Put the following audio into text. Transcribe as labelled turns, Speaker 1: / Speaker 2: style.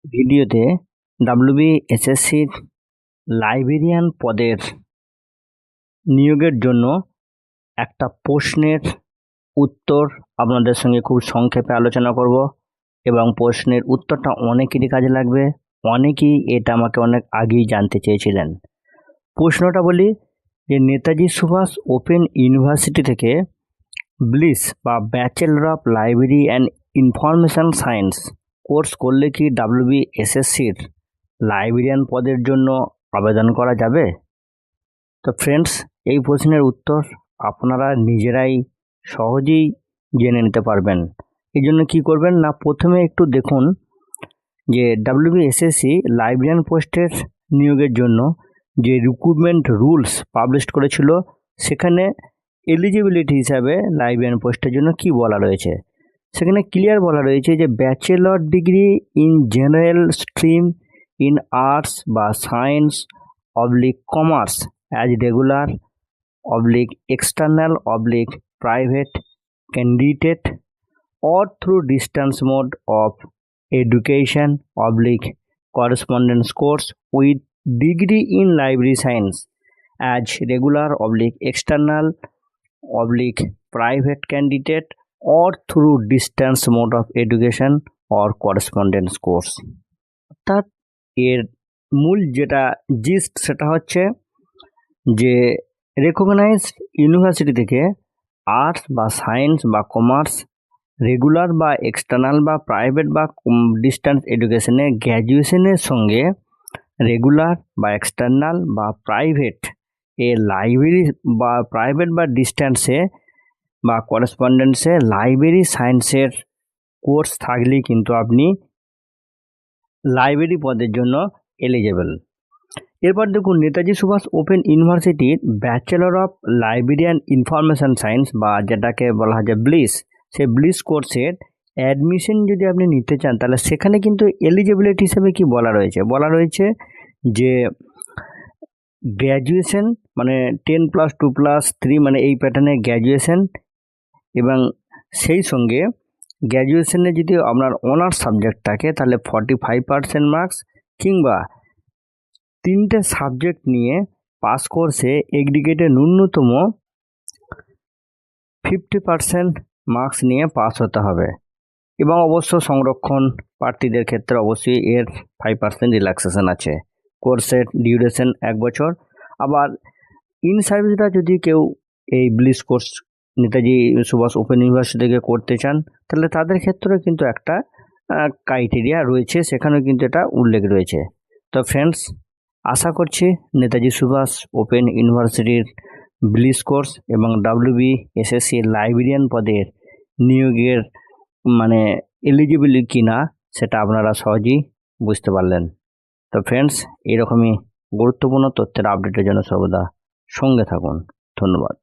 Speaker 1: ভিডিওতে ডাব্লিউবিএসএসসির লাইব্রেরিয়ান পদের নিয়োগের জন্য একটা প্রশ্নের উত্তর আপনাদের সঙ্গে খুব সংক্ষেপে আলোচনা করব এবং প্রশ্নের উত্তরটা অনেকেরই কাজে লাগবে। অনেকেই এটা আমাকে অনেক আগেই জানতে চেয়েছিলেন। প্রশ্নটা বলি যে নেতাজি সুভাষ ওপেন ইউনিভার্সিটি থেকে ব্লিস বা bachelor of library and information science course করলে কি ডাব্লিউবিএসএসসির লাইব্রেরিয়ান পদের জন্য আবেদন করা যাবে? তো ফ্রেন্ডস, এই প্রশ্নের উত্তর আপনারা নিজেরাই সহজেই জেনে নিতে পারবেন। এই জন্য কী করবেন না, প্রথমে একটু দেখুন যে ডাব্লিউবিএসএসসি লাইব্রেরিয়ান পোস্টের নিয়োগের জন্য যে রিক্রুটমেন্ট রুলস পাবলিশ করেছিল, সেখানে এলিজিবিলিটি হিসাবে লাইব্রেরিয়ান পোস্টের জন্য কি বলা রয়েছে। সেখানে ক্লিয়ার বলা রয়েছে যে bachelor degree in general stream in arts বা science / commerce as regular / external / private candidate or through distance mode of education / correspondence course with degree in library science as regular / external / private candidate or through distance mode of education or correspondence course। অর্থাৎ এর মূল যেটা gist সেটা হচ্ছে যে recognized university থেকে arts বা science বা কমার্স রেগুলার বা এক্সটার্নাল বা প্রাইভেট বা ডিস্টেন্স এডুকেশনে গ্র্যাজুয়েশনের সঙ্গে রেগুলার বা এক্সটার্নাল বা প্রাইভেট লাইব্রেরি বা প্রাইভেট বা ডিস্টেন্সে বা করেসপন্ডেন্সে লাইব্রেরি সায়েন্সের কোর্স থাকলেই কিন্তু আপনি লাইব্রেরি পদের জন্য এলিজেবল। এরপর দেখুন নেতাজি সুভাষ ওপেন ইউনিভার্সিটির bachelor of librarian information science বা যেটাকে বলা হয় যে ব্লিস, সেই ব্লিস কোর্সের অ্যাডমিশন যদি আপনি নিতে চান তাহলে সেখানে কিন্তু এলিজিবিলিটি হিসেবে কি বলা রয়েছে যে গ্র্যাজুয়েশন মানে 10+2+3 মানে এই প্যাটার্নে গ্র্যাজুয়েশন, এবং সেই সঙ্গে গ্র্যাজুয়েশনে যদি আপনার অনার্স সাবজেক্ট থাকে তাহলে 45% মার্কস, কিংবা 3টে সাবজেক্ট নিয়ে পাস কোর্সে এগ্রিগেটে ন্যূনতম 50% মার্কস নিয়ে পাস হতে হবে। এবং অবশ্য সংরক্ষণ প্রার্থীদের ক্ষেত্রে অবশ্যই এর 5% রিল্যাক্সেশন আছে। কোর্সের ডিউরেশন 1 বছর। আবার ইন সার্ভিসটা যদি কেউ এই ব্লিস course Netaji Subhas Open University থেকে করতে চান তাহলে তাদের ক্ষেত্রে কিন্তু একটা ক্রাইটেরিয়া রয়েছে, সেখানেও কিন্তু এটা উল্লেখ রয়েছে। তো ফ্রেন্ডস, আশা করছি নেতাজি সুভাষ ওপেন ইউনিভার্সিটির ব্লিস কোর্স এবং ডাব্লিউবিএসএসসি লাইব্রেরিয়ান পদের নিয়োগের মানে এলিজিবল কিনা সেটা আপনারা সহজেই বুঝতে পারলেন। তো ফ্রেন্ডস, এরকমই গুরুত্বপূর্ণ তথ্যের আপডেটের জন্য সর্বদা সঙ্গে থাকুন। ধন্যবাদ।